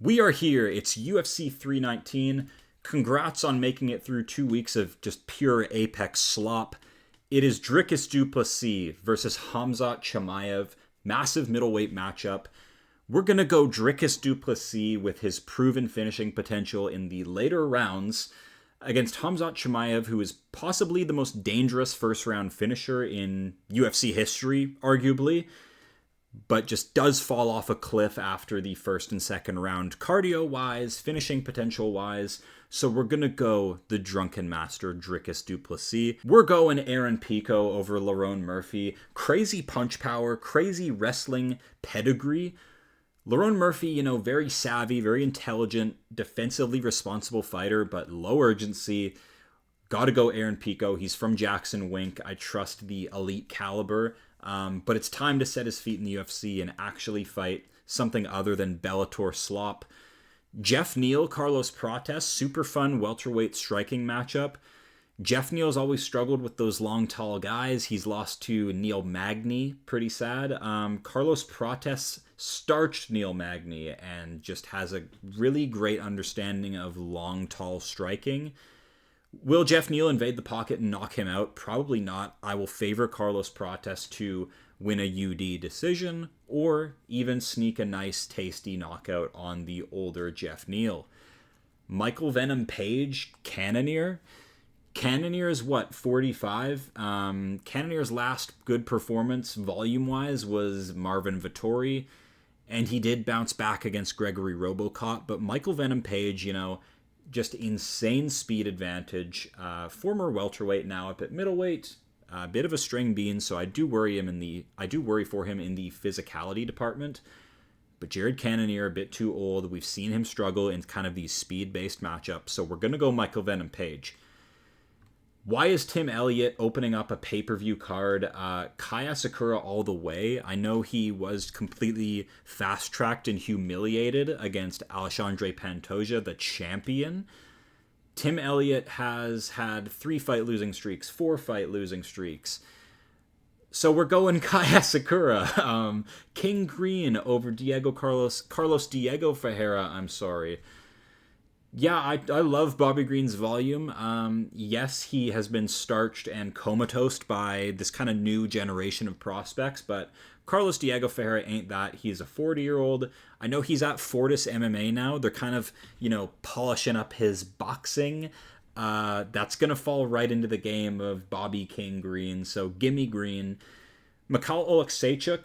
We are here. It's UFC 319. Congrats on making it through 2 weeks of just pure apex slop. It is Dricus du Plessis versus Khamzat Chimaev. Massive middleweight matchup. We're going to go Dricus du Plessis with his proven finishing potential in the later rounds against Khamzat Chimaev, who is possibly the most dangerous first-round finisher in UFC history, arguably, but just does fall off a cliff after the first and second round, cardio-wise, finishing potential-wise. So we're going to go the drunken master, Dricus du Plessis. We're going Aaron PICO over Lerone Murphy. Crazy punch power, crazy wrestling pedigree. Lerone Murphy, very savvy, very intelligent, defensively responsible fighter, but low urgency. Gotta go Aaron PICO. He's from Jackson Wink. I trust the elite caliber. But it's time to set his feet in the UFC and actually fight something other than Bellator slop. Jeff Neal, Carlos Prates, super fun welterweight striking matchup. Jeff Neal's always struggled with those long, tall guys. He's lost to Neil Magny, pretty sad. Carlos Prates starched Neil Magny and just has a really great understanding of long, tall striking. Will Jeff Neal invade the pocket and knock him out? Probably not. I will favor Carlos Prates to win a UD decision or even sneak a nice, tasty knockout on the older Jeff Neal. Michael Venom Page, Cannoneer. Cannoneer is 45? Cannonier's last good performance, volume-wise, was Marvin Vettori, and he did bounce back against Gregory Robocop, but Michael Venom Page, just insane speed advantage. Former welterweight, now up at middleweight. A bit of a string bean, so I do worry for him in the physicality department. But Jared Cannonier, a bit too old. We've seen him struggle in kind of these speed-based matchups, so we're going to go Michael Venom Page. Why is Tim Elliott opening up a pay-per-view card? Kai ASAKURA all the way. I know he was completely fast-tracked and humiliated against Alexandre Pantoja, the champion. Tim Elliott has had 3 fight losing streaks, 4 fight losing streaks. So we're going Kai ASAKURA. King Green over Carlos Diego Ferreira, I'm sorry. Yeah, I love Bobby Green's volume. Yes, he has been starched and comatose by this kind of new generation of prospects, but Carlos Diego Ferreira ain't that. He's a 40-year-old. I know he's at Fortis MMA now. They're kind of, polishing up his boxing. That's going to fall right into the game of Bobby King Green, so gimme Green. Mikhail Oleksiejczuk,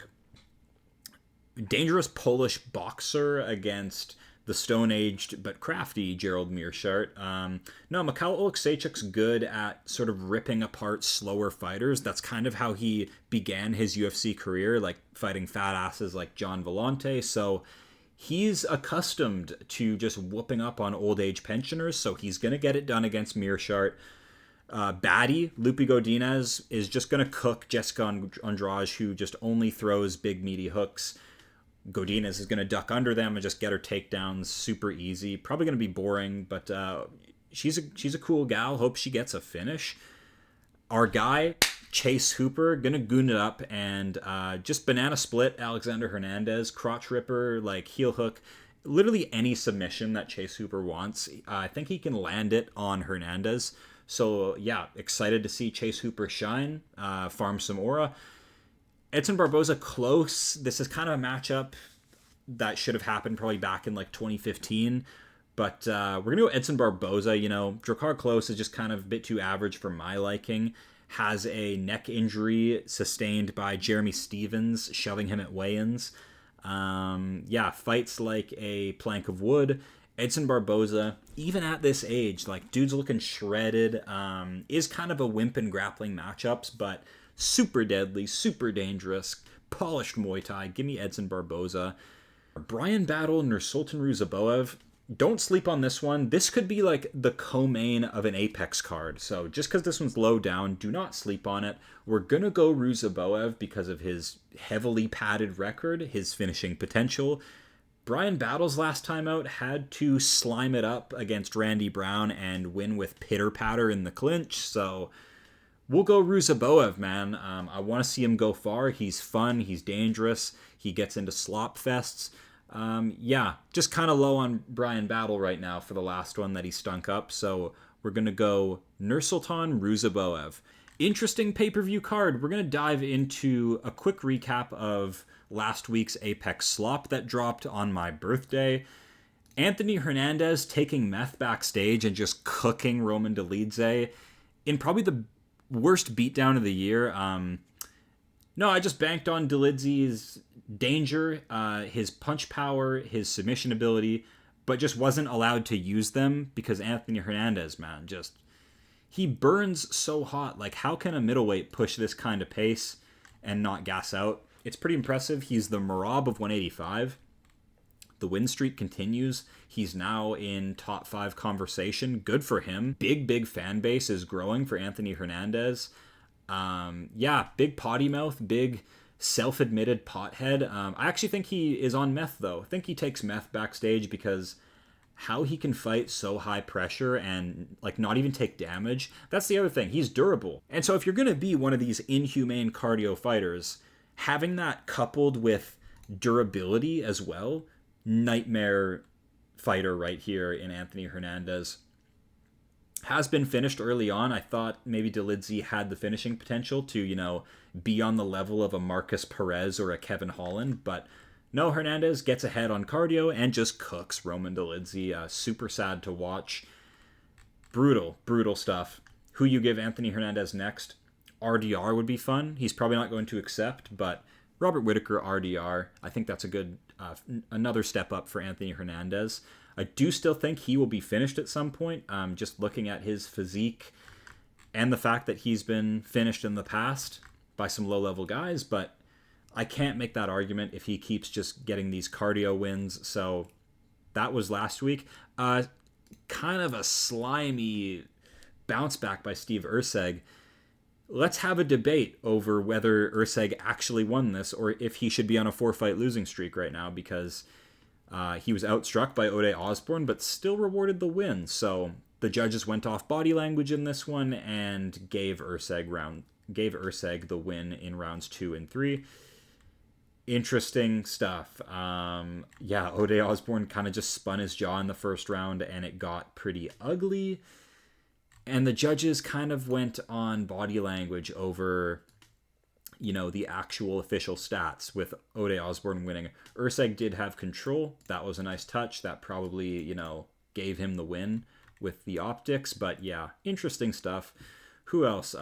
dangerous Polish boxer against the stone-aged but crafty Gerald Meerschaert. No, Mikhail Oleksiejczuk's good at sort of ripping apart slower fighters. That's kind of how he began his UFC career, like fighting fat asses like John Vellante. So he's accustomed to just whooping up on old-age pensioners, so he's going to get it done against Meerschaert. Baddie, Lupi Godinez, is just going to cook Jessica Andrade, who just only throws big, meaty hooks. Godinez is going to duck under them and just get her takedowns super easy. Probably going to be boring, but she's a cool gal. Hope she gets a finish. Our guy, Chase Hooper, going to goon it up and just banana split Alexander Hernandez, crotch ripper, like heel hook. Literally any submission that Chase Hooper wants. I think he can land it on Hernandez. So, yeah, excited to see Chase Hooper shine, farm some aura. Edson Barboza, close. This is kind of a matchup that should have happened probably back in 2015. But we're going to go Edson Barboza. Drakkar Klose is just kind of a bit too average for my liking. Has a neck injury sustained by Jeremy Stevens shoving him at weigh-ins. Fights like a plank of wood. Edson Barboza, even at this age, dude's looking shredded. Is kind of a wimp in grappling matchups, but super deadly, super dangerous, polished Muay Thai. Give me Edson Barboza. Brian Battle, Nursultan Ruziboev. Don't sleep on this one. This could be the co-main of an Apex card. So just because this one's low down, do not sleep on it. We're going to go Ruziboev because of his heavily padded record, his finishing potential. Brian Battle's last time out had to slime it up against Randy Brown and win with pitter-patter in the clinch. So we'll go Ruziboev, man. I want to see him go far. He's fun. He's dangerous. He gets into slop fests. Yeah, just kind of low on Brian Battle right now for the last one that he stunk up. So we're going to go Nursultan Ruziboev. Interesting pay-per-view card. We're going to dive into a quick recap of last week's Apex slop that dropped on my birthday. Anthony Hernandez taking meth backstage and just cooking Roman DOLIDZE in probably the worst beatdown of the year. No, I just banked on DOLIDZE's danger, his punch power, his submission ability, but just wasn't allowed to use them because Anthony Hernandez, man, just he burns so hot. Like, how can a middleweight push this kind of pace and not gas out? It's pretty impressive. He's the Marab of 185. The win streak continues. He's now in top 5 conversation. Good for him. Big fan base is growing for Anthony Hernandez. Yeah, big potty mouth, big self-admitted pothead. I actually think he is on meth, though. I think he takes meth backstage because how he can fight so high pressure and like not even take damage. That's the other thing. He's durable. And so if you're going to be one of these inhumane cardio fighters, having that coupled with durability as well, nightmare fighter right here in Anthony Hernandez. Has been finished early on. I thought maybe DOLIDZE had the finishing potential to, be on the level of a Marcus Perez or a Kevin Holland, but no, Hernandez gets ahead on cardio and just cooks Roman DOLIDZE. Super sad to watch. Brutal stuff. Who you give Anthony Hernandez next? RDR would be fun. He's probably not going to accept, but Robert Whittaker, RDR, I think that's a good, another step up for Anthony Hernandez. I do still think he will be finished at some point, just looking at his physique and the fact that he's been finished in the past by some low-level guys, but I can't make that argument if he keeps just getting these cardio wins. So that was last week. Kind of a slimy bounce back by Steve Erceg. Let's have a debate over whether Erceg actually won this or if he should be on a 4-fight losing streak right now, because he was outstruck by Ode Osborne, but still rewarded the win. So the judges went off body language in this one and gave Erceg the win in rounds 2 and 3. Interesting stuff. Yeah, Ode Osborne kind of just spun his jaw in the first round and it got pretty ugly. And the judges kind of went on body language over, the actual official stats, with Ode Osborne winning. Erceg did have control. That was a nice touch. That probably, gave him the win with the optics. But yeah, interesting stuff. Who else?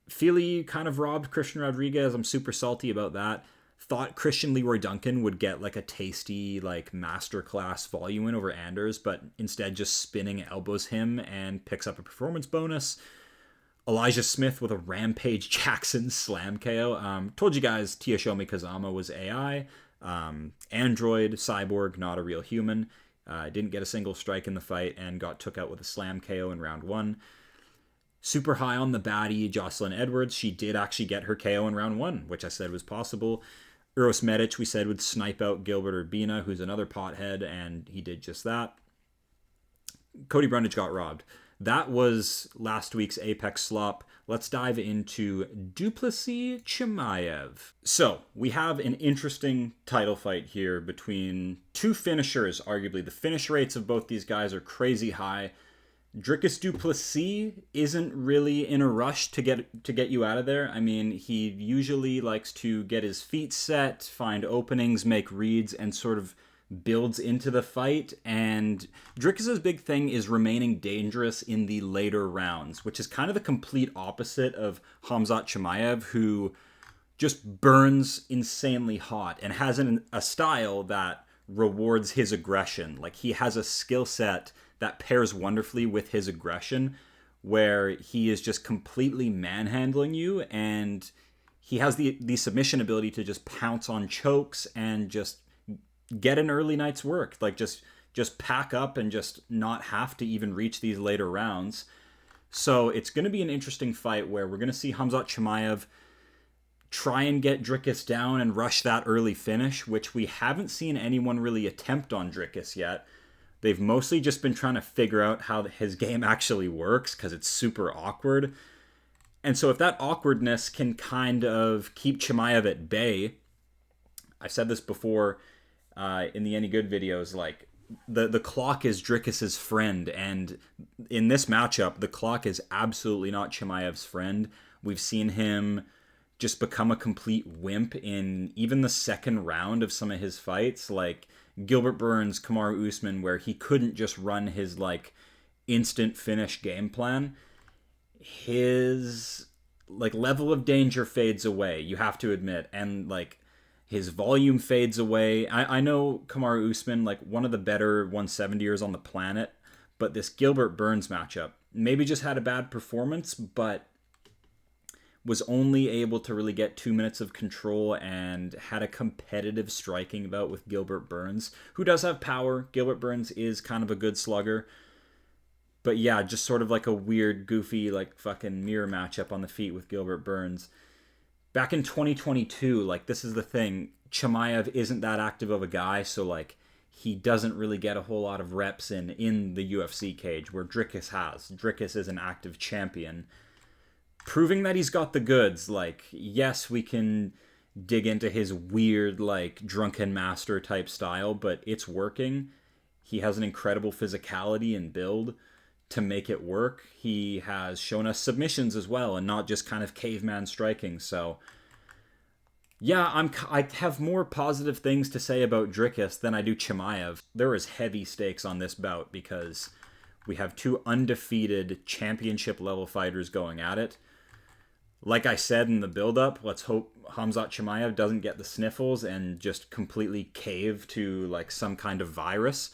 Feely kind of robbed Christian Rodriguez. I'm super salty about that. Thought Christian Leroy Duncan would get like a tasty masterclass volume win over Anders, but instead just spinning elbows him and picks up a performance bonus. Elijah Smith with a Rampage Jackson slam KO. Told you guys Tiyoshomi Kazama was AI. Android, cyborg, not a real human. Didn't get a single strike in the fight and got took out with a slam KO in round 1. Super high on the baddie, Jocelyn Edwards. She did actually get her KO in round 1, which I said was possible. Uros Medic, we said, would snipe out Gilbert Urbina, who's another pothead, and he did just that. Cody Brundage got robbed. That was last week's Apex slop. Let's dive into Duplessis Chimaev. So, we have an interesting title fight here between two finishers, arguably. The finish rates of both these guys are crazy high. Dricus Du Plessis isn't really in a rush to get you out of there. I mean, he usually likes to get his feet set, find openings, make reads, and sort of builds into the fight. And Dricus's big thing is remaining dangerous in the later rounds, which is kind of the complete opposite of Khamzat Chimaev, who just burns insanely hot and has a style that rewards his aggression. Like, he has a skill set that pairs wonderfully with his aggression, where he is just completely manhandling you, and he has the submission ability to just pounce on chokes and just get an early night's work. Like, just pack up and just not have to even reach these later rounds. So it's going to be an interesting fight where we're going to see Khamzat Chimaev try and get Dricus down and rush that early finish, which we haven't seen anyone really attempt on Dricus yet. They've mostly just been trying to figure out how his game actually works, because it's super awkward. And so if that awkwardness can kind of keep Chimaev at bay, I've said this before, in the Any Good videos, like the clock is Dricus's friend, and in this matchup, the clock is absolutely not Chimaev's friend. We've seen him just become a complete wimp in even the second round of some of his fights, like Gilbert Burns, Kamaru Usman, where he couldn't just run his like instant finish game plan. His like level of danger fades away, you have to admit, and like his volume fades away. I know Kamaru Usman, like one of the better 170ers on the planet, but this Gilbert Burns matchup maybe just had a bad performance, but was only able to really get 2 minutes of control and had a competitive striking bout with Gilbert Burns, who does have power. Gilbert Burns is kind of a good slugger. But yeah, just sort of like a weird, goofy, like fucking mirror matchup on the feet with Gilbert Burns. Back in 2022, like this is the thing, Chimaev isn't that active of a guy, so like he doesn't really get a whole lot of reps in the UFC cage, where Dricus has. Dricus is an active champion, proving that he's got the goods. Like, yes, we can dig into his weird, like, drunken master type style, but it's working. He has an incredible physicality and build to make it work. He has shown us submissions as well, and not just kind of caveman striking. So, yeah, I have more positive things to say about Dricus than I do Chimaev. There is heavy stakes on this bout because we have two undefeated championship level fighters going at it. Like I said in the build-up, let's hope Khamzat Chimaev doesn't get the sniffles and just completely cave to like some kind of virus.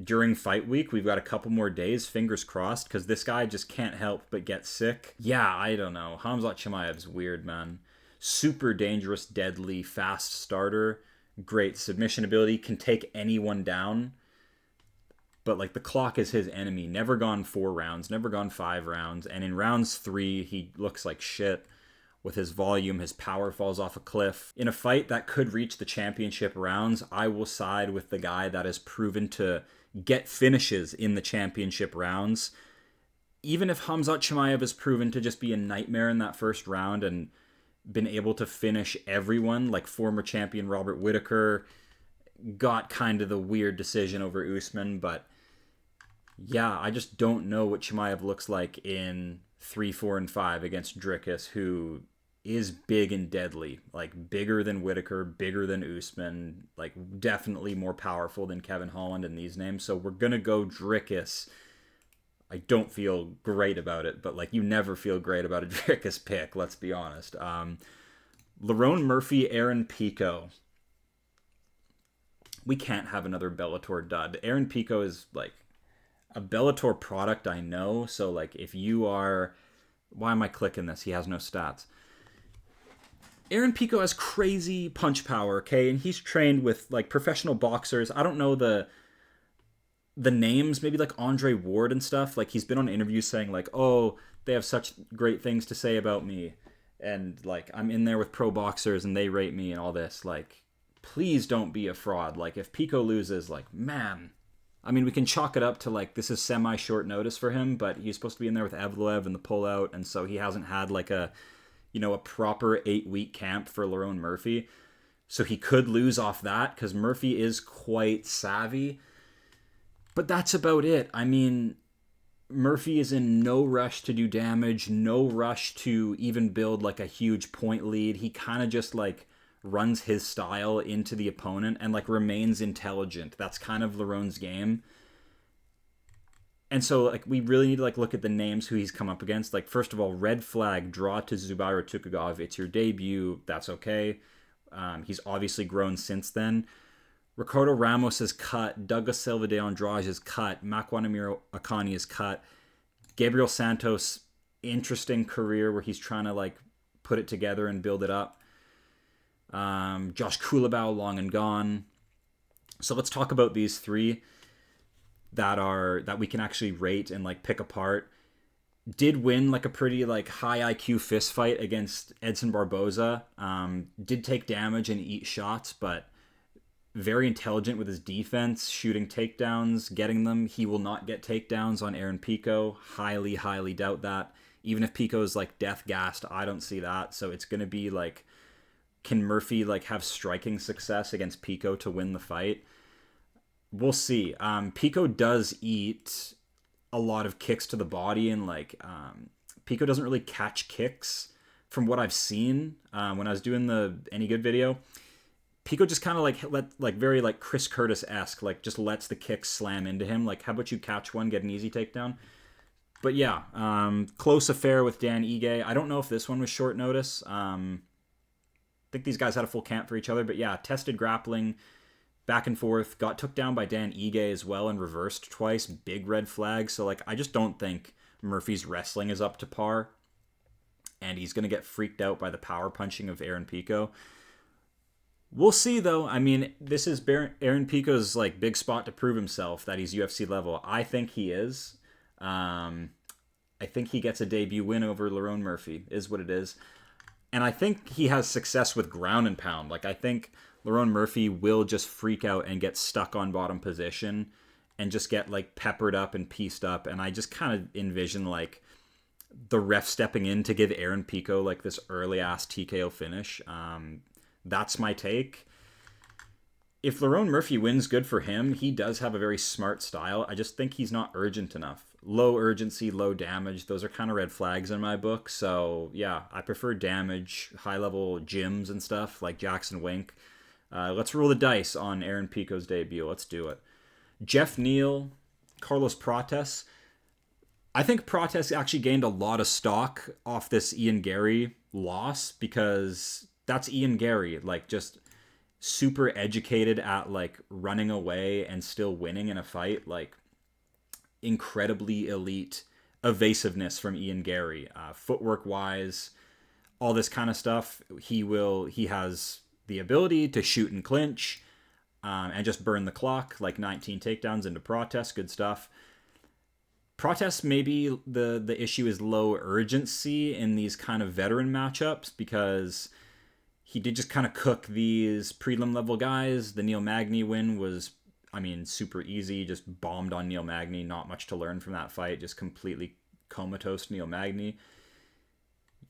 During fight week, we've got a couple more days, fingers crossed, because this guy just can't help but get sick. Yeah, I don't know. Khamzat Chimaev's weird, man. Super dangerous, deadly, fast starter. Great submission ability, can take anyone down. But like the clock is his enemy. Never gone 4 rounds, never gone 5 rounds. And in rounds 3, he looks like shit. With his volume, his power falls off a cliff. In a fight that could reach the championship rounds, I will side with the guy that has proven to get finishes in the championship rounds. Even if Khamzat Chimaev has proven to just be a nightmare in that first round and been able to finish everyone, like former champion Robert Whittaker got kind of the weird decision over Usman, but yeah, I just don't know what Chimaev looks like in 3, 4, and 5 against Dricus, who is big and deadly, like bigger than Whittaker, bigger than Usman, like definitely more powerful than Kevin Holland in these names. So we're gonna go Dricus. I don't feel great about it, but like you never feel great about a Dricus pick, let's be honest. Lerone Murphy, Aaron Pico. We can't have another Bellator dud. Aaron Pico is like a Bellator product, I know. So like if you are, why am I clicking this? He has no stats. Aaron Pico has crazy punch power, okay? And he's trained with like professional boxers. I don't know the names, maybe like Andre Ward and stuff. Like he's been on interviews saying like, oh, they have such great things to say about me. And like I'm in there with pro boxers and they rate me and all this. Like, please don't be a fraud. Like if Pico loses, like, man, I mean, we can chalk it up to like this is semi-short notice for him, but he's supposed to be in there with Evloev and the pullout, and so he hasn't had like a proper 8-week camp for Lerone Murphy. So he could lose off that because Murphy is quite savvy. But that's about it. I mean, Murphy is in no rush to do damage, no rush to even build like a huge point lead. He kind of just like runs his style into the opponent and like remains intelligent. That's kind of Lerone's game. And so like we really need to like look at the names who he's come up against. Like first of all, red flag, draw to Zubaira Tukhugov. It's your debut. That's okay. He's obviously grown since then. Ricardo Ramos is cut. Douglas Silva de Andrade is cut. Makwanamiro Akani is cut. Gabriel Santos, interesting career where he's trying to like put it together and build it up. Josh Kulabau, long and gone. So let's talk about these 3 that we can actually rate and like pick apart. Did win like a pretty like high IQ fist fight against Edson Barboza. Did take damage and eat shots, but very intelligent with his defense, shooting takedowns, getting them. He will not get takedowns on Aaron Pico. Highly, highly doubt that. Even if Pico is like death gassed, I don't see that. So it's going to be like Can Murphy like have striking success against PICO to win the fight? We'll see. PICO does eat a lot of kicks to the body, and like PICO doesn't really catch kicks from what I've seen when I was doing the Any Good video. PICO just kind of very like Chris Curtis-esque, like just lets the kicks slam into him. Like, how about you catch one, get an easy takedown? But yeah, close affair with Dan Ige. I don't know if this one was short notice. I think these guys had a full camp for each other, but yeah, tested grappling, back and forth, got took down by Dan Ige as well and reversed twice. Big red flag. So like, I just don't think Murphy's wrestling is up to par, and he's going to get freaked out by the power punching of Aaron Pico. We'll see, though. I mean, this is Aaron Pico's like big spot to prove himself that he's UFC level. I think he is. I think he gets a debut win over Lerone Murphy, is what it is. And I think he has success with ground and pound. Like, I think Lerone Murphy will just freak out and get stuck on bottom position and just get like peppered up and pieced up. And I just kind of envision like the ref stepping in to give Aaron Pico like this early ass TKO finish. That's my take. If Lerone Murphy wins, good for him. He does have a very smart style. I just think he's not urgent enough. Low urgency, low damage. Those are kind of red flags in my book. So yeah, I prefer damage, high level gyms and stuff like Jackson Wink. Let's roll the dice on Aaron Pico's debut. Let's do it. Jeff Neal, Carlos Prates. I think Prates actually gained a lot of stock off this Ian Gary loss, because that's Ian Gary, like just super educated at like running away and still winning in a fight. Like, incredibly elite evasiveness from Ian Gary, footwork wise, all this kind of stuff. He has the ability to shoot and clinch and just burn the clock, like 19 takedowns into Prates. Good stuff. Prates, maybe the issue is low urgency in these kind of veteran matchups, because he did just kind of cook these prelim level guys. The Neil Magny win was, I mean, super easy. Just bombed on Neil Magny. Not much to learn from that fight. Just completely comatose Neil Magny.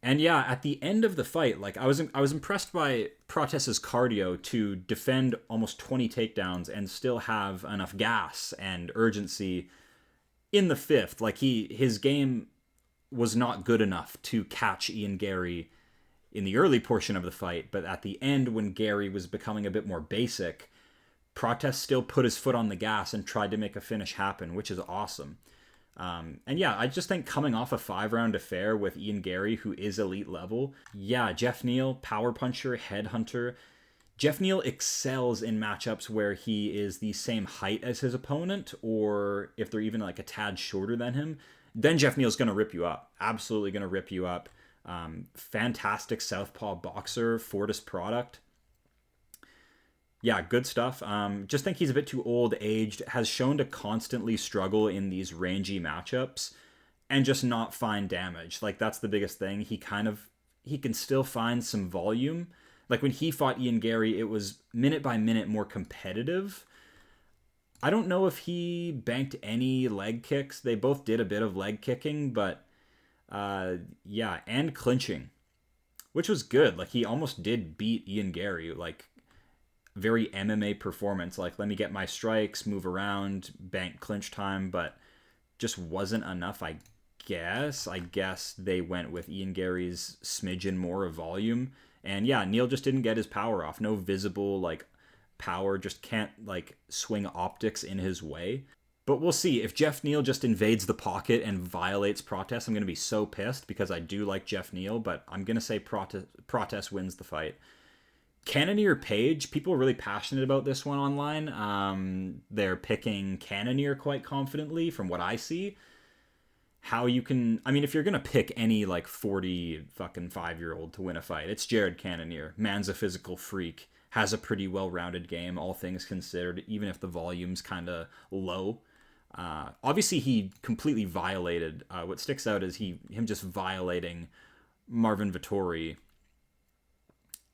And yeah, at the end of the fight, like I was impressed by Prates' cardio to defend almost 20 takedowns and still have enough gas and urgency in the fifth. Like his game was not good enough to catch Ian Gary in the early portion of the fight, but at the end, when Gary was becoming a bit more basic, Prates still put his foot on the gas and tried to make a finish happen, which is awesome. And yeah, I just think coming off a 5-round affair with Ian Gary, who is elite level, yeah, Jeff Neal, power puncher, headhunter. Jeff Neal excels in matchups where he is the same height as his opponent, or if they're even like a tad shorter than him, then Jeff Neal's going to rip you up. Absolutely going to rip you up. Fantastic southpaw boxer, Fortis product. Yeah, good stuff. Just think he's a bit too old aged, has shown to constantly struggle in these rangy matchups and just not find damage. Like, that's the biggest thing. He can still find some volume. Like when he fought Ian Gary, it was minute by minute more competitive. I don't know if he banked any leg kicks. They both did a bit of leg kicking, but yeah, and clinching, which was good. Like, he almost did beat Ian Gary, like very MMA performance. Like, let me get my strikes, move around, bank clinch time, but just wasn't enough, I guess. I guess they went with Ian Gary's smidgen more of volume. And yeah, Neal just didn't get his power off. No visible, like, power. Just can't, like, swing optics in his way. But we'll see. If Jeff Neal just invades the pocket and violates Prates, I'm going to be so pissed, because I do like Jeff Neal, but I'm going to say Prates wins the fight. Cannonier Page, people are really passionate about this one online. They're picking Cannonier quite confidently from what I see. How you can, I mean, if you're going to pick any like 40 fucking 5-year-old to win a fight, it's Jared Cannonier. Man's a physical freak, has a pretty well-rounded game, all things considered, even if the volume's kind of low. Obviously, he completely violated. What sticks out is him just violating Marvin Vettori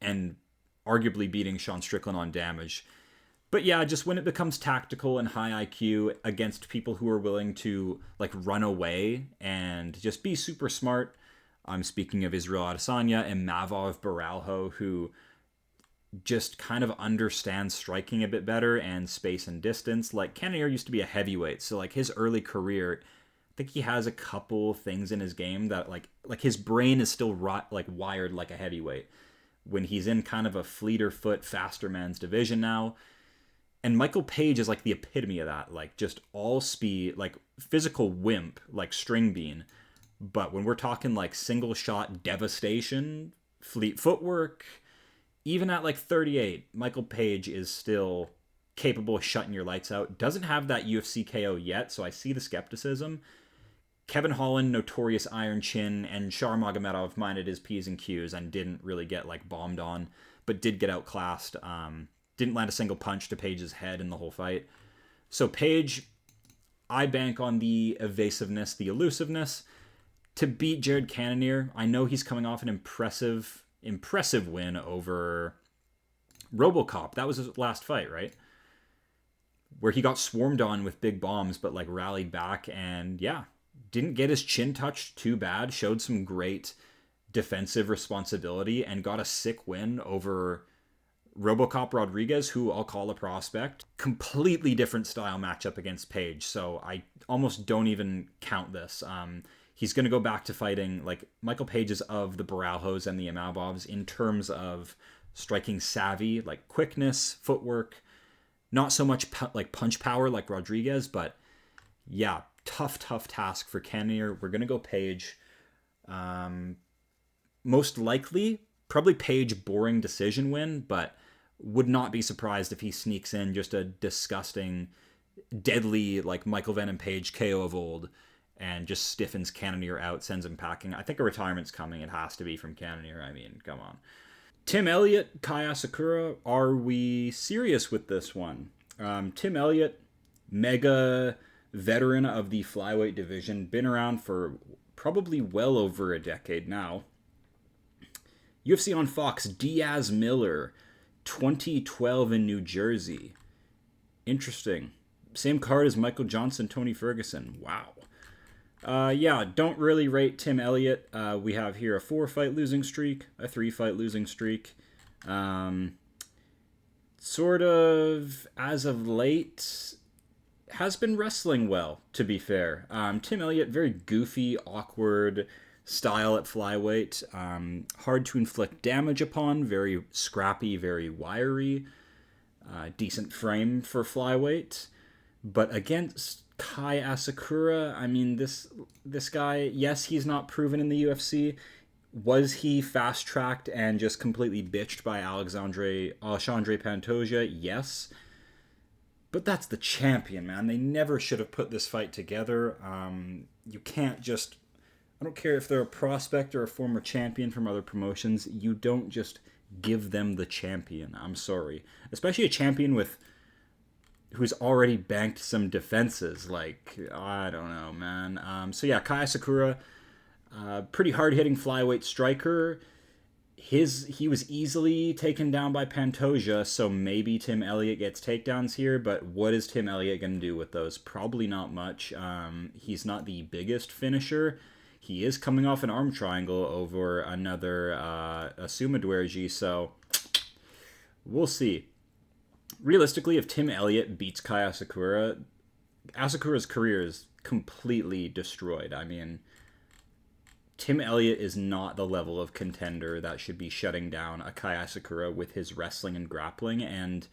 and arguably beating Sean Strickland on damage. But yeah, just when it becomes tactical and high IQ against people who are willing to like run away and just be super smart. I'm speaking of Israel Adesanya and Mavov Baralho, who just kind of understands striking a bit better and space and distance. Like, Cannonier used to be a heavyweight, so like his early career, I think he has a couple things in his game that like his brain is still like wired like a heavyweight. When he's in kind of a fleeter foot, faster man's division now. And Michael Page is like the epitome of that, like just all speed, like physical wimp, like string bean. But when we're talking like single shot devastation, fleet footwork, even at like 38, Michael Page is still capable of shutting your lights out. Doesn't have that UFC KO yet, so I see the skepticism. Kevin Holland, notorious Iron Chin, and Shar Magomedov minded his P's and Q's and didn't really get like bombed on, but did get outclassed. Didn't land a single punch to Page's head in the whole fight. So Page, I bank on the evasiveness, the elusiveness to beat Jared Cannonier. I know he's coming off an impressive win over RoboCop. That was his last fight, right? Where he got swarmed on with big bombs, but like rallied back and yeah, didn't get his chin touched too bad. Showed some great defensive responsibility and got a sick win over RoboCop Rodriguez, who I'll call a prospect. Completely different style matchup against Page, so I almost don't even count this. He's going to go back to fighting like Michael Page is of the Baralhos and the Imavovs in terms of striking savvy, like quickness, footwork, not so much like punch power like Rodriguez, but yeah, tough task for Cannonier. We're going to go Page. Most likely, probably Page boring decision win, but would not be surprised if he sneaks in just a disgusting, deadly like Michael Venom Page KO of old and just stiffens Cannonier out, sends him packing. I think a retirement's coming. It has to be from Cannonier. I mean, come on. Tim Elliott, Kai Asakura. Are we serious with this one? Tim Elliott, mega veteran of the flyweight division, been around for probably well over a decade now. UFC on Fox, Diaz Miller, 2012 in New Jersey. Interesting. Same card as Michael Johnson, Tony Ferguson. Wow. Yeah, don't really rate Tim Elliott. We have here a 4-fight losing streak, a 3-fight losing streak. Sort of, as of late, has been wrestling well, to be fair. Tim Elliott, very goofy, awkward style at flyweight. Hard to inflict damage upon, very scrappy, very wiry. Decent frame for flyweight. But against Kai Asakura, I mean, this guy, yes, he's not proven in the UFC. Was he fast-tracked and just completely bitched by Alexandre Pantoja? Yes. But that's the champion, man. They never should have put this fight together. You can't just... I don't care if they're a prospect or a former champion from other promotions. You don't just give them the champion. I'm sorry. Especially a champion who's already banked some defenses. Like, I don't know, man. So yeah, Kai Asakura, pretty hard-hitting flyweight striker. He was easily taken down by Pantoja, so maybe Tim Elliott gets takedowns here, but what is Tim Elliott going to do with those? Probably not much. He's not the biggest finisher. He is coming off an arm triangle over another Asuma Dwerji, so we'll see. Realistically, if Tim Elliott beats Kai Asakura, Asakura's career is completely destroyed. I mean, Tim Elliott is not the level of contender that should be shutting down a Kai Asakura with his wrestling and grappling. And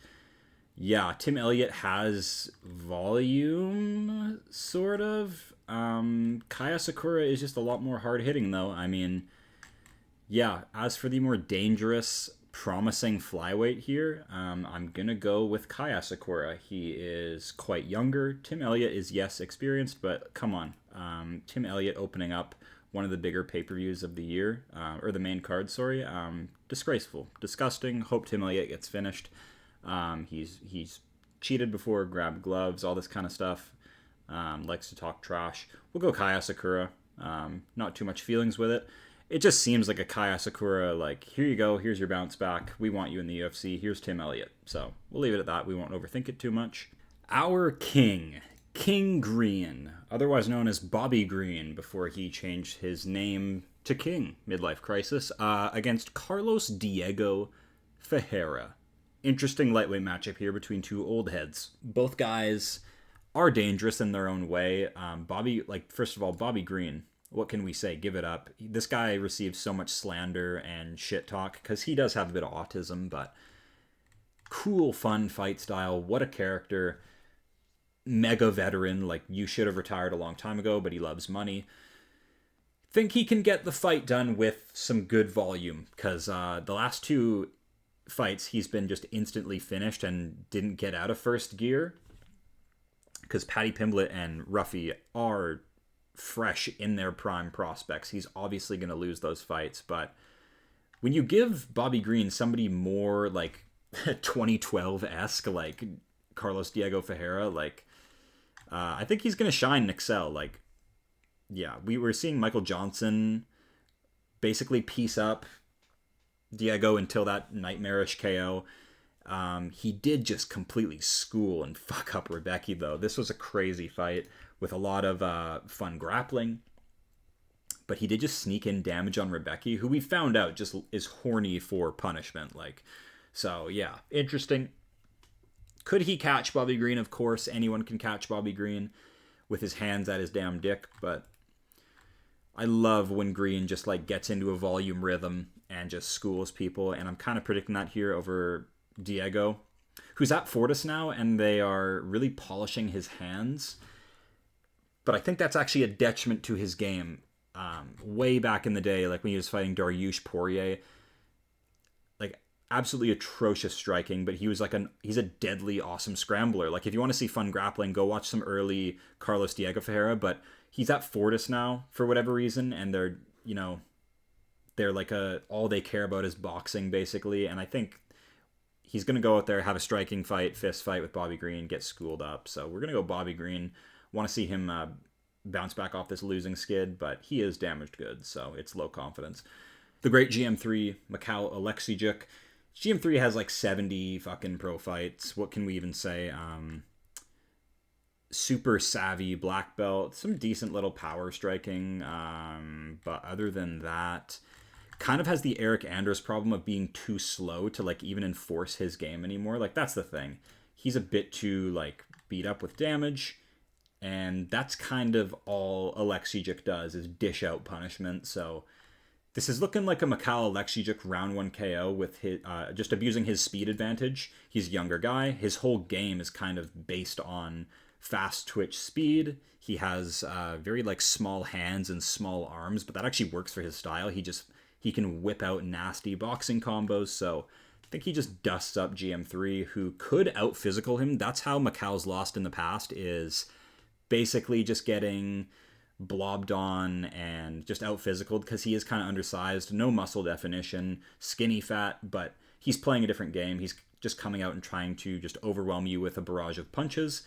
yeah, Tim Elliott has volume, sort of. Kai Asakura is just a lot more hard-hitting, though. I mean, yeah, as for the more dangerous, promising flyweight here, I'm going to go with Kai Asakura. He is quite younger. Tim Elliott is, yes, experienced, but come on. Tim Elliott opening up one of the bigger pay-per-views of the year, or the main card, sorry. Disgraceful. Disgusting. Hope Tim Elliott gets finished. He's cheated before, grabbed gloves, all this kind of stuff. Likes to talk trash. We'll go Kai Asakura. Not too much feelings with it. It just seems like a Kai Asakura, like, here you go, here's your bounce back. We want you in the UFC. Here's Tim Elliott. So we'll leave it at that. We won't overthink it too much. Our king, King Green, otherwise known as Bobby Green before he changed his name to King, midlife crisis, against Carlos Diego Ferreira. Interesting lightweight matchup here between two old heads. Both guys are dangerous in their own way. First of all, Bobby Green. What can we say? Give it up. This guy receives so much slander and shit talk because he does have a bit of autism, but cool, fun fight style. What a character. Mega veteran. Like, you should have retired a long time ago, but he loves money. Think he can get the fight done with some good volume because the last two fights he's been just instantly finished and didn't get out of first gear because Paddy Pimblett and Ruffy are fresh in their prime prospects. He's obviously going to lose those fights, but when you give Bobby Green somebody more like 2012-esque, like Carlos Diego Ferreira, like I think he's going to shine and excel. Like, yeah, we were seeing Michael Johnson basically piece up Diego until that nightmarish KO. He did just completely school and fuck up Rebecca, though. This was a crazy fight with a lot of fun grappling. But he did just sneak in damage on Rebecca, who we found out just is horny for punishment. Like, so, yeah, interesting. Could he catch Bobby Green? Of course, anyone can catch Bobby Green with his hands at his damn dick. But I love when Green just, like, gets into a volume rhythm and just schools people. And I'm kind of predicting that here over Diego, who's at Fortis now, and they are really polishing his hands. But I think that's actually a detriment to his game. Way back in the day, like when he was fighting Dariush Poirier, like absolutely atrocious striking, but he was like he's a deadly awesome scrambler. Like if you want to see fun grappling, go watch some early Carlos Diego Ferreira. But he's at Fortis now for whatever reason, and they're like all they care about is boxing basically. And I think he's gonna go out there, have a striking fight, fist fight with Bobby Green, get schooled up. So we're gonna go Bobby Green. Want to see him bounce back off this losing skid, but he is damaged goods, so it's low confidence. The great GM3, Mikhail OLEKSIEJCUK. GM3 has like 70 fucking pro fights. What can we even say? Super savvy black belt, some decent little power striking, but other than that, kind of has the Eric Andrus problem of being too slow to like even enforce his game anymore. Like that's the thing. He's a bit too like beat up with damage. And that's kind of all OLEKSIEJCUK does, is dish out punishment. So this is looking like a Mikhail OLEKSIEJCUK round 1 KO with his, just abusing his speed advantage. He's a younger guy. His whole game is kind of based on fast twitch speed. He has very like small hands and small arms, but that actually works for his style. He can whip out nasty boxing combos. So I think he just dusts up GM3, who could out physical him. That's how Mikhail's lost in the past, is basically just getting blobbed on and just out physicaled because he is kind of undersized, no muscle definition, skinny fat, but he's playing a different game. He's just coming out and trying to just overwhelm you with a barrage of punches.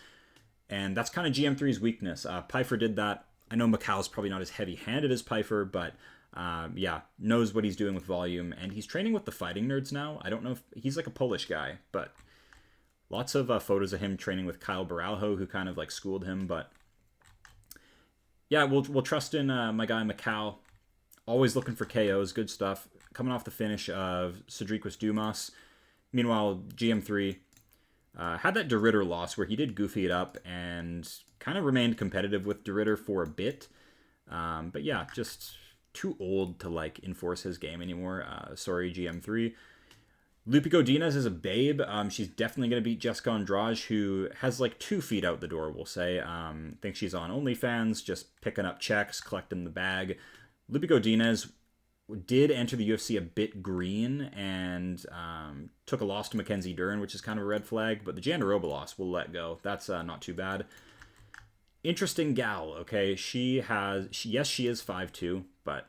And that's kind of GM3's weakness. Pyfer did that. I know Mikhail's probably not as heavy-handed as Pyfer, but yeah, knows what he's doing with volume. And he's training with the Fighting Nerds now. I don't know if he's like a Polish guy, but lots of photos of him training with Kyle Baralho, who kind of like schooled him. But yeah, we'll trust in my guy Mikhail. Always looking for KOs, good stuff. Coming off the finish of Cedric Dumas. Meanwhile, GM3 had that De Ridder loss where he did goofy it up and kind of remained competitive with De Ridder for a bit. But yeah, just too old to like enforce his game anymore. Sorry, GM3. Lupi Godinez is a babe. She's definitely going to beat Jessica Andrade, who has like 2 feet out the door, we'll say. Think she's on OnlyFans, just picking up checks, collecting the bag. Lupi Godinez did enter the UFC a bit green and took a loss to Mackenzie Dern, which is kind of a red flag, but the Jandaroba loss we'll let go. That's not too bad. Interesting gal, okay? She is 5'2", but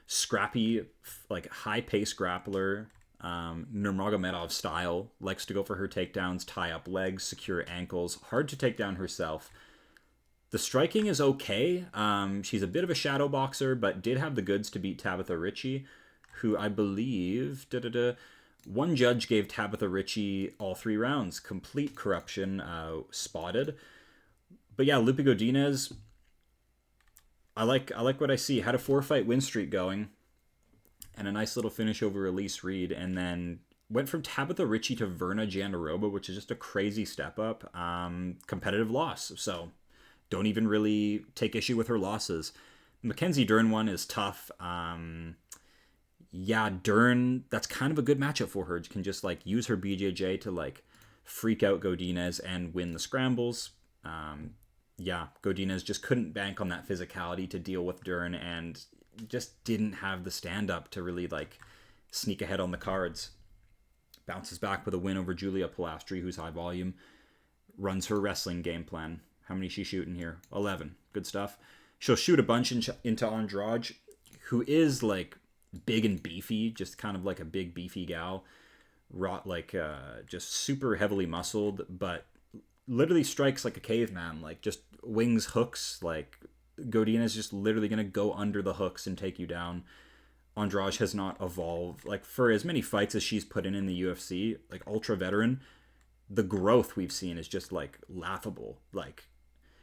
scrappy, like high-pace grappler, Nurmagomedov style, likes to go for her takedowns, tie up legs, secure ankles, hard to take down herself. The striking is okay. She's a bit of a shadow boxer, but did have the goods to beat Tabitha Ritchie, who I believe one judge gave Tabitha Ritchie all 3 rounds. Complete corruption spotted. But yeah, Lupi Godinez, I like what I see. Had a 4-fight win streak going. and a nice little finish over Elise Reed, and then went from Tabitha Ritchie to Verna Jandaroba, which is just a crazy step up. Competitive loss, so don't even really take issue with her losses. The Mackenzie Dern one is tough. Yeah, Dern, that's kind of a good matchup for her. She can just like use her BJJ to like freak out Godinez and win the scrambles. Yeah, Godinez just couldn't bank on that physicality to deal with Dern, and just didn't have the stand-up to really like sneak ahead on the cards. Bounces back with a win over Julia Pilastri, who's high volume. Runs her wrestling game plan. How many is she shooting here? 11. Good stuff. She'll shoot a bunch into Andrade, who is like big and beefy, just kind of like a big beefy gal. Just super heavily muscled, but literally strikes like a caveman, like just wings, hooks. Like Godinez is just literally going to go under the hooks and take you down. Andrade has not evolved. Like, for as many fights as she's put in the UFC, like ultra veteran, the growth we've seen is just like laughable. Like,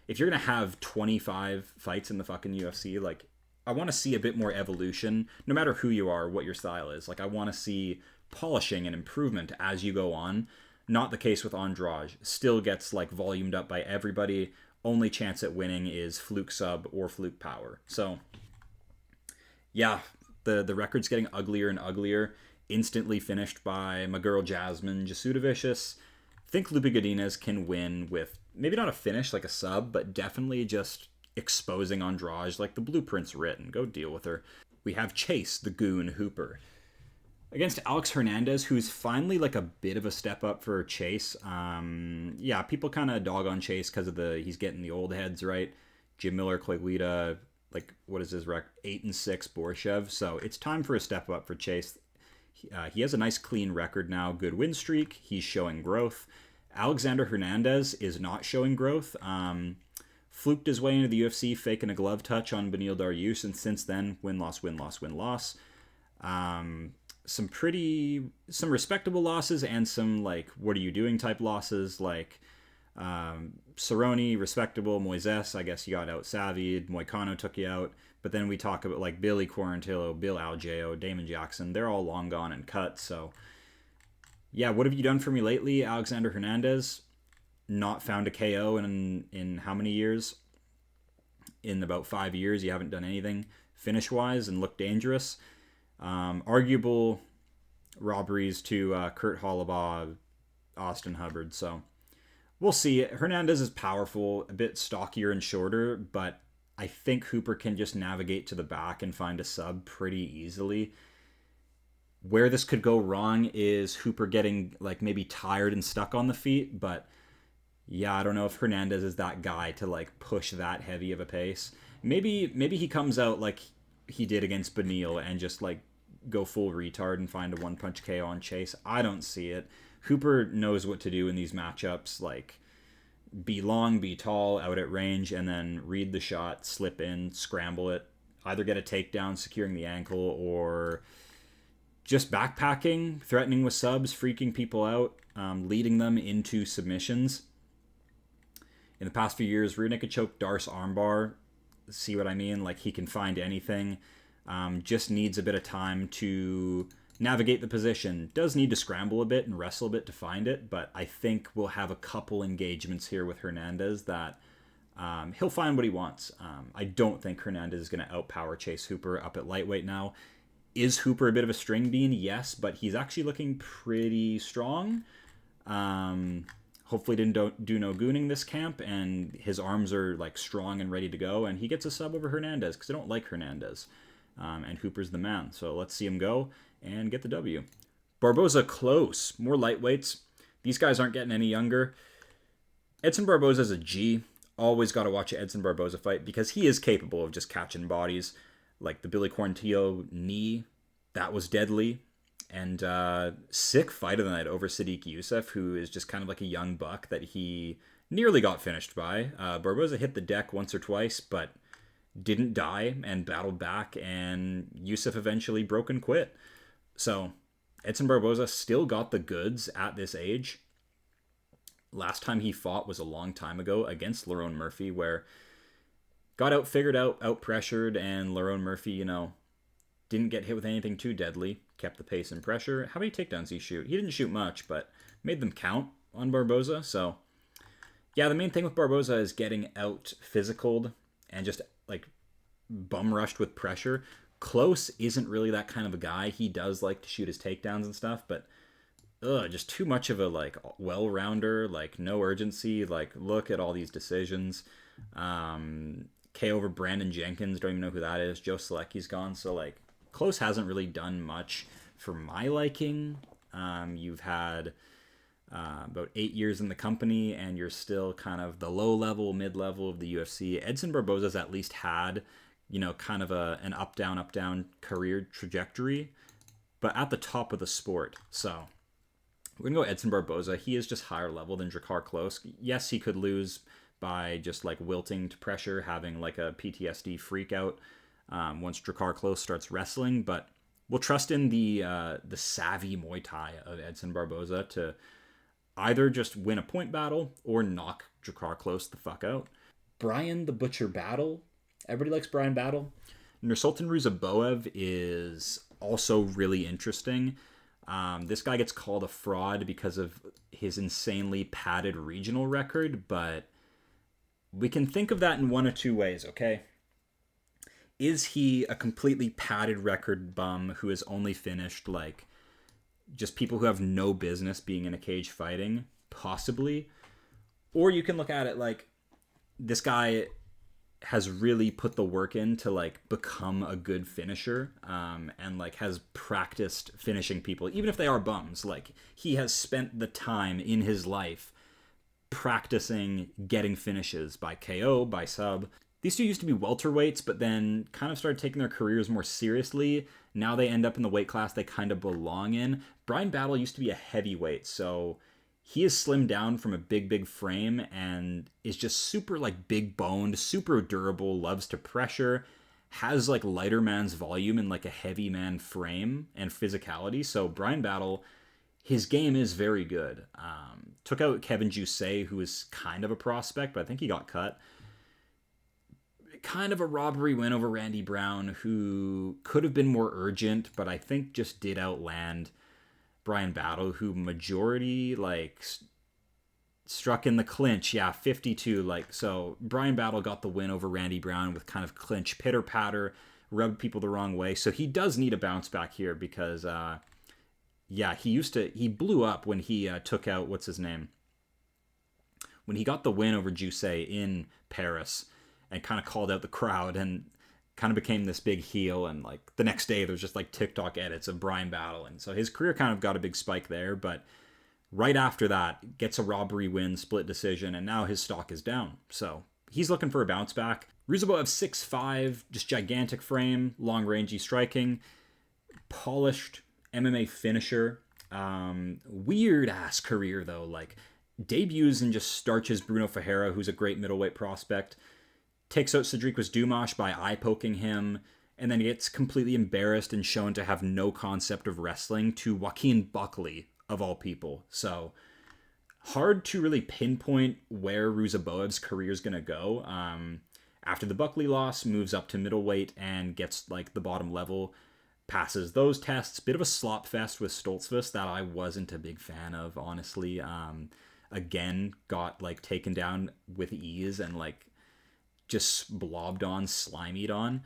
if you're going to have 25 fights in the fucking UFC, like, I want to see a bit more evolution, no matter who you are, what your style is. Like, I want to see polishing and improvement as you go on. Not the case with Andrade. Still gets like volumed up by everybody. Only chance at winning is fluke sub or fluke power. So yeah, the record's getting uglier and uglier. Instantly finished by my girl Jasmine Jasudavicius. Think Lupe Godinez can win with maybe not a finish like a sub, but definitely just exposing Andrade. Like, the blueprint's written. Go deal with her. We have Chase, the goon Hooper, against Alex Hernandez, who's finally like a bit of a step up for Chase. Yeah, people kind of dog on Chase because of he's getting the old heads, right? Jim Miller, Clay Guida, like, what is his record? 8-6 Borshev. So it's time for a step up for Chase. He has a nice clean record now, good win streak. He's showing growth. Alexander Hernandez is not showing growth. Fluked his way into the UFC, faking a glove touch on Beneil Dariush, and since then, win-loss, win-loss, win-loss. Some respectable losses and some like what are you doing type losses, like Cerrone, respectable. Moises, I guess you got out savvied. Moicano took you out. But then we talk about like Billy Quarantillo, Bill Algeo, Damon Jackson. They're all long gone and cut. So yeah, what have you done for me lately, Alexander Hernandez? Not found a KO in how many years? In about 5 years, you haven't done anything finish wise and looked dangerous. Arguable robberies to Kurt Hollabaugh, Austin Hubbard. So we'll see. Hernandez is powerful, a bit stockier and shorter, but I think Hooper can just navigate to the back and find a sub pretty easily. Where this could go wrong is Hooper getting like maybe tired and stuck on the feet, but yeah, I don't know if Hernandez is that guy to like push that heavy of a pace. Maybe he comes out like he did against Beneil and just like go full retard and find a one-punch KO on Chase. I don't see it. Hooper knows what to do in these matchups, like be long, be tall, out at range, and then read the shot, slip in, scramble it, either get a takedown, securing the ankle, or just backpacking, threatening with subs, freaking people out, leading them into submissions. In the past few years, rear naked choke, Darce armbar. See what I mean? Like, he can find anything. Just needs a bit of time to navigate the position. Does need to scramble a bit and wrestle a bit to find it, but I think we'll have a couple engagements here with Hernandez that he'll find what he wants. I don't think Hernandez is going to outpower Chase Hooper up at lightweight now. Is Hooper a bit of a string bean? Yes, but he's actually looking pretty strong. Hopefully didn't do no gooning this camp, and his arms are like strong and ready to go, and he gets a sub over Hernandez because I don't like Hernandez. And Hooper's the man. So let's see him go and get the W. Barboza close. More lightweights. These guys aren't getting any younger. Edson Barboza's a G. Always got to watch an Edson Barboza fight because he is capable of just catching bodies. Like the Billy Quarantillo knee. That was deadly. And sick fight of the night over Sadiq Youssef, who is just kind of like a young buck that he nearly got finished by. Barboza hit the deck once or twice, but didn't die and battled back, and Youssef eventually broke and quit. So Edson Barboza still got the goods at this age. Last time he fought was a long time ago against Lerone Murphy, where got out-figured out, out-pressured, and Lerone Murphy, didn't get hit with anything too deadly, kept the pace and pressure. How many takedowns did he shoot? He didn't shoot much, but made them count on Barboza. So, yeah, the main thing with Barboza is getting out physicaled and just like bum rushed with pressure. Klose isn't really that kind of a guy. He does like to shoot his takedowns and stuff, but just too much of a like well-rounder, like no urgency. Like, look at all these decisions. K over Brandon Jenkins, don't even know who that is. Joe Selecki's gone, so like Klose hasn't really done much for my liking. You've had about 8 years in the company, and you're still kind of the low level, mid level of the UFC. Edson Barboza's at least had, you know, kind of an up down career trajectory, but at the top of the sport. So we're gonna go Edson Barboza. He is just higher level than Drakkar Klose. Yes, he could lose by just like wilting to pressure, having like a PTSD freak out once Drakkar Klose starts wrestling, but we'll trust in the savvy Muay Thai of Edson Barboza to either just win a point battle or knock Drakkar Klose the fuck out. Brian the Butcher Battle. Everybody likes Brian Battle. Nursultan Ruziboev is also really interesting. This guy gets called a fraud because of his insanely padded regional record, but we can think of that in one of two ways, okay? Is he a completely padded record bum who has only finished like just people who have no business being in a cage fighting? Possibly. Or you can look at it like this guy has really put the work in to like become a good finisher, and like has practiced finishing people, even if they are bums. Like, he has spent the time in his life practicing getting finishes by KO, by sub. These two used to be welterweights, but then kind of started taking their careers more seriously. Now they end up in the weight class they kind of belong in. Brian Battle used to be a heavyweight, so he is slimmed down from a big frame and is just super like big boned, super durable, loves to pressure, has like lighter man's volume and like a heavy man frame and physicality. So Brian Battle, his game is very good. Took out Kevin Jusset, who is kind of a prospect, but I think he got cut. Kind of a robbery win over Randy Brown, who could have been more urgent, but I think just did outland Brian Battle, who majority like struck in the clinch. Yeah, 52. Like, so Brian Battle got the win over Randy Brown with kind of clinch pitter patter, rubbed people the wrong way. So he does need a bounce back here because, yeah, he blew up when he took out, what's his name? When he got the win over Jusset in Paris and kind of called out the crowd and kind of became this big heel, and like the next day there's just like TikTok edits of Brian Battle, and so his career kind of got a big spike there. But right after that, gets a robbery win, split decision, and now his stock is down. So he's looking for a bounce back. Ruziboev 6'5", just gigantic frame, long rangey striking, polished MMA finisher. Weird ass career though, like debuts and just starches Bruno Ferreira, who's a great middleweight prospect. Takes out Cedric Dumas by eye-poking him, and then gets completely embarrassed and shown to have no concept of wrestling to Joaquin Buckley, of all people. So, hard to really pinpoint where Ruziboev's career is going to go. After the Buckley loss, moves up to middleweight and gets like the bottom level, passes those tests. Bit of a slop fest with Stoltzfus that I wasn't a big fan of, honestly. Again, got like taken down with ease and like just blobbed on, slimied on.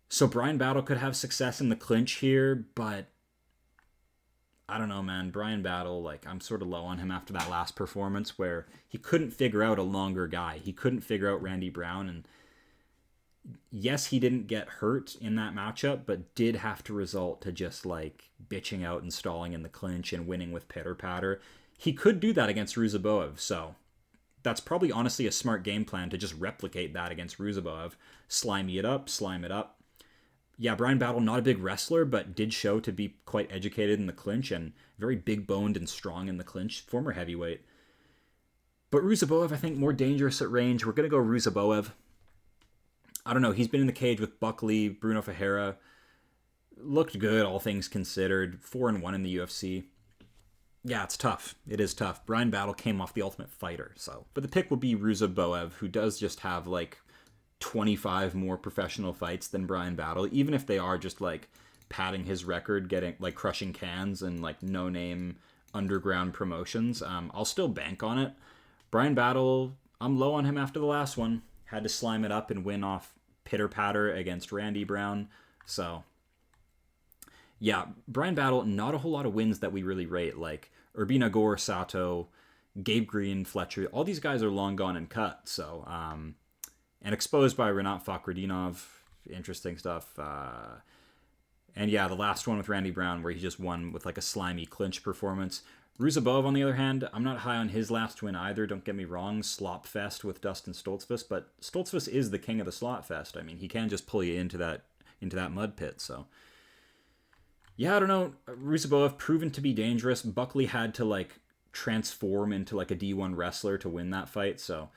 So Brian Battle could have success in the clinch here, but I don't know, man. Brian Battle, like, I'm sort of low on him after that last performance where he couldn't figure out a longer guy. He couldn't figure out Randy Brown, and yes, he didn't get hurt in that matchup, but did have to resort to just like bitching out and stalling in the clinch and winning with pitter patter. He could do that against Ruziboev, so that's probably honestly a smart game plan to just replicate that against Ruziboev. Slime it up. Yeah, Brian Battle, not a big wrestler, but did show to be quite educated in the clinch and very big-boned and strong in the clinch. Former heavyweight. But Ruziboev, I think, more dangerous at range. We're going to go Ruziboev. I don't know. He's been in the cage with Buckley, Bruno Ferreira. Looked good, all things considered. 4-1 in the UFC. Yeah, it's tough. It is tough. Brian Battle came off the Ultimate Fighter, so. But the pick will be Ruziboev, who does just have, like, 25 more professional fights than Brian Battle, even if they are just like padding his record, getting like crushing cans and like no name underground promotions. I'll still bank on it. Brian Battle, I'm low on him after the last one. Had to slime it up and win off pitter patter against Randy Brown. So yeah, Brian Battle, not a whole lot of wins that we really rate, like Urbina Gore, Sato, Gabe Green, Fletcher. All these guys are long gone and cut. So and exposed by Renat Fakhretdinov. Interesting stuff. And yeah, the last one with Randy Brown where he just won with like a slimy clinch performance. RUZIBOEV, on the other hand, I'm not high on his last win either. Don't get me wrong, slop fest with Dustin Stoltzfus, but Stoltzfus is the king of the slop fest. I mean, he can just pull you into that mud pit. So yeah, I don't know. RUZIBOEV proven to be dangerous. Buckley had to like transform into like a D1 wrestler to win that fight. So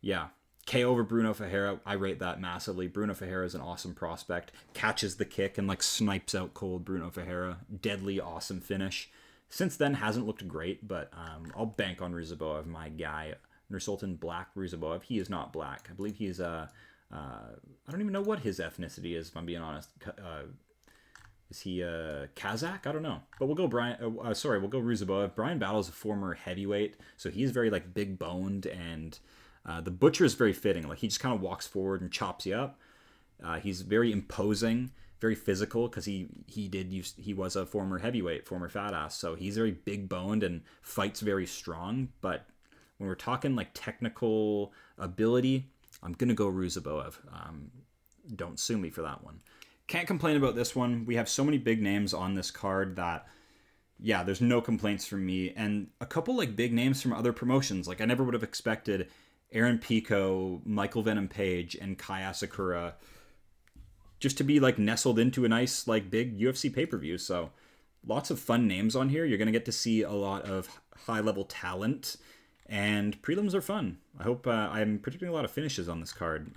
yeah. KO over Bruno Ferreira, I rate that massively. Bruno Ferreira is an awesome prospect. Catches the kick and like snipes out cold Bruno Ferreira. Deadly, awesome finish. Since then, hasn't looked great, but I'll bank on RUZIBOEV, my guy. Nursultan Black RUZIBOEV. He is not black. I believe he's I don't even know what his ethnicity is, if I'm being honest. Is he Kazakh? I don't know. But we'll go we'll go RUZIBOEV. Brian Battle is a former heavyweight, so he's very like big boned, and the Butcher is very fitting. Like he just kind of walks forward and chops you up. He's very imposing, very physical, because he was a former heavyweight, former fat ass. So he's very big boned and fights very strong. But when we're talking like technical ability, I'm gonna go RUZIBOEV. Don't sue me for that one. Can't complain about this one. We have so many big names on this card that, yeah, there's no complaints from me. And a couple like big names from other promotions. Like I never would have expected Aaron PICO, Michael Venom Page, and Kai Asakura just to be like nestled into a nice like big UFC pay-per-view. So lots of fun names on here. You're going to get to see a lot of high-level talent, and prelims are fun. I hope I'm predicting a lot of finishes on this card.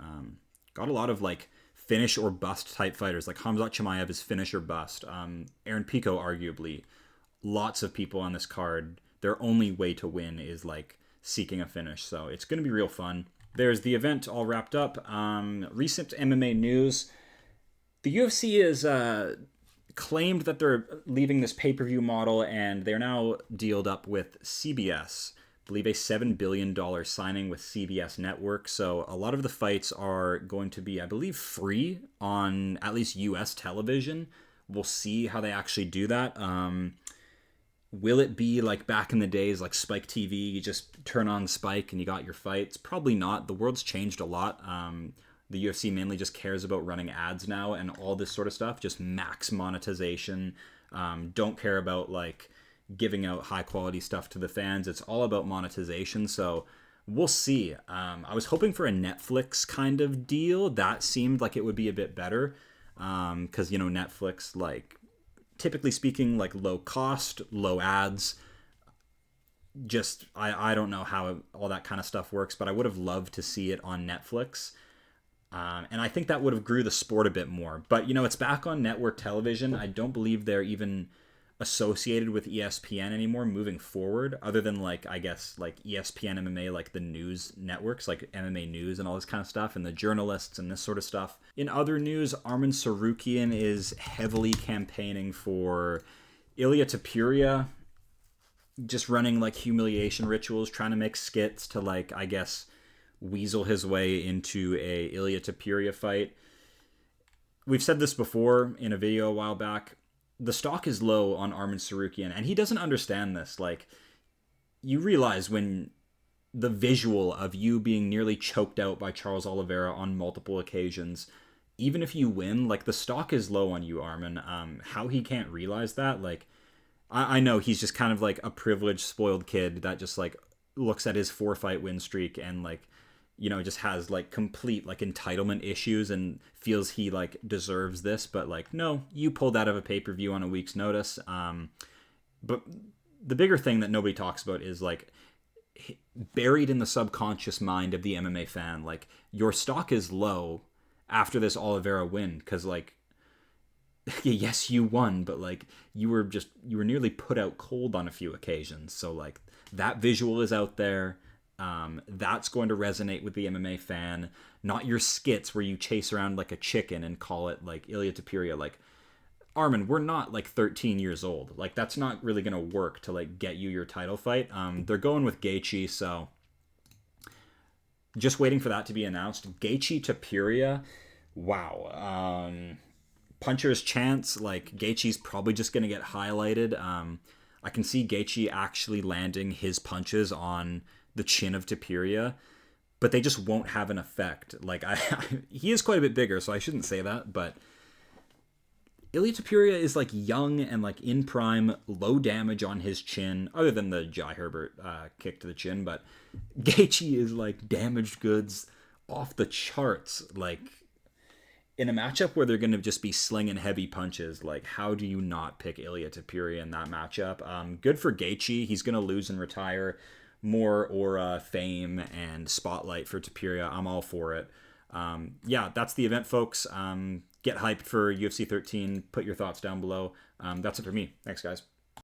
Got a lot of like finish or bust type fighters. Like Khamzat Chimaev is finish or bust. Aaron Pico, arguably. Lots of people on this card, their only way to win is like seeking a finish. So it's going to be real fun. There's the event all wrapped up. Recent MMA news. The UFC is claimed that they're leaving this pay-per-view model, and they're now dealed up with CBS. I believe a $7 billion signing with CBS Network. So a lot of the fights are going to be, I believe, free on at least US television. We'll see how they actually do that. Will it be like back in the days, like Spike TV, you just turn on Spike and you got your fights? Probably not. The world's changed a lot. The UFC mainly just cares about running ads now and all this sort of stuff. Just max monetization. Don't care about like giving out high quality stuff to the fans. It's all about monetization. So we'll see. I was hoping for a Netflix kind of deal. That seemed like it would be a bit better. Because, you know, Netflix, like, typically speaking, like low cost, low ads. Just, I don't know how all that kind of stuff works, but I would have loved to see it on Netflix. And I think that would have grew the sport a bit more. But, you know, it's back on network television. I don't believe they're even associated with ESPN anymore moving forward, other than like, I guess, like ESPN MMA, like the news networks, like MMA News and all this kind of stuff, and the journalists and this sort of stuff. In other news, Arman Tsarukyan is heavily campaigning for Ilia Topuria, just running like humiliation rituals, trying to make skits to like, I guess, weasel his way into a Ilia Topuria fight. We've said this before in a video a while back. The stock is low on Arman Tsarukyan, and he doesn't understand this. Like, you realize when the visual of you being nearly choked out by Charles Oliveira on multiple occasions, even if you win, like, the stock is low on you, Arman. How he can't realize that, like, I know he's just kind of like a privileged, spoiled kid that just like looks at his 4-fight win streak and like, you know, just has like complete like entitlement issues and feels he like deserves this. But like, no, you pulled out of a pay-per-view on a week's notice. But the bigger thing that nobody talks about is like buried in the subconscious mind of the MMA fan, like your stock is low after this Oliveira win. Cause like, yes, you won, but like you were nearly put out cold on a few occasions. So like that visual is out there. That's going to resonate with the MMA fan, not your skits where you chase around like a chicken and call it like Ilia Topuria. Like, Armin, we're not like 13 years old. Like, that's not really going to work to like get you your title fight. They're going with Gaethje, so just waiting for that to be announced. Gaethje Topuria, wow. Puncher's chance, like Gaethje's probably just going to get highlighted. I can see Gaethje actually landing his punches on the chin of Topuria, but they just won't have an effect. Like, he is quite a bit bigger, so I shouldn't say that, but Ilia Topuria is like young and like in prime, low damage on his chin, other than the Jai Herbert kick to the chin, but Gaethje is like damaged goods off the charts. Like, in a matchup where they're going to just be slinging heavy punches, like, how do you not pick Ilia Topuria in that matchup? Good for Gaethje. He's going to lose and retire. More aura, fame, and spotlight for Topuria. I'm all for it. Yeah, that's the event, folks. Get hyped for UFC 13. Put your thoughts down below. That's it for me. Thanks, guys.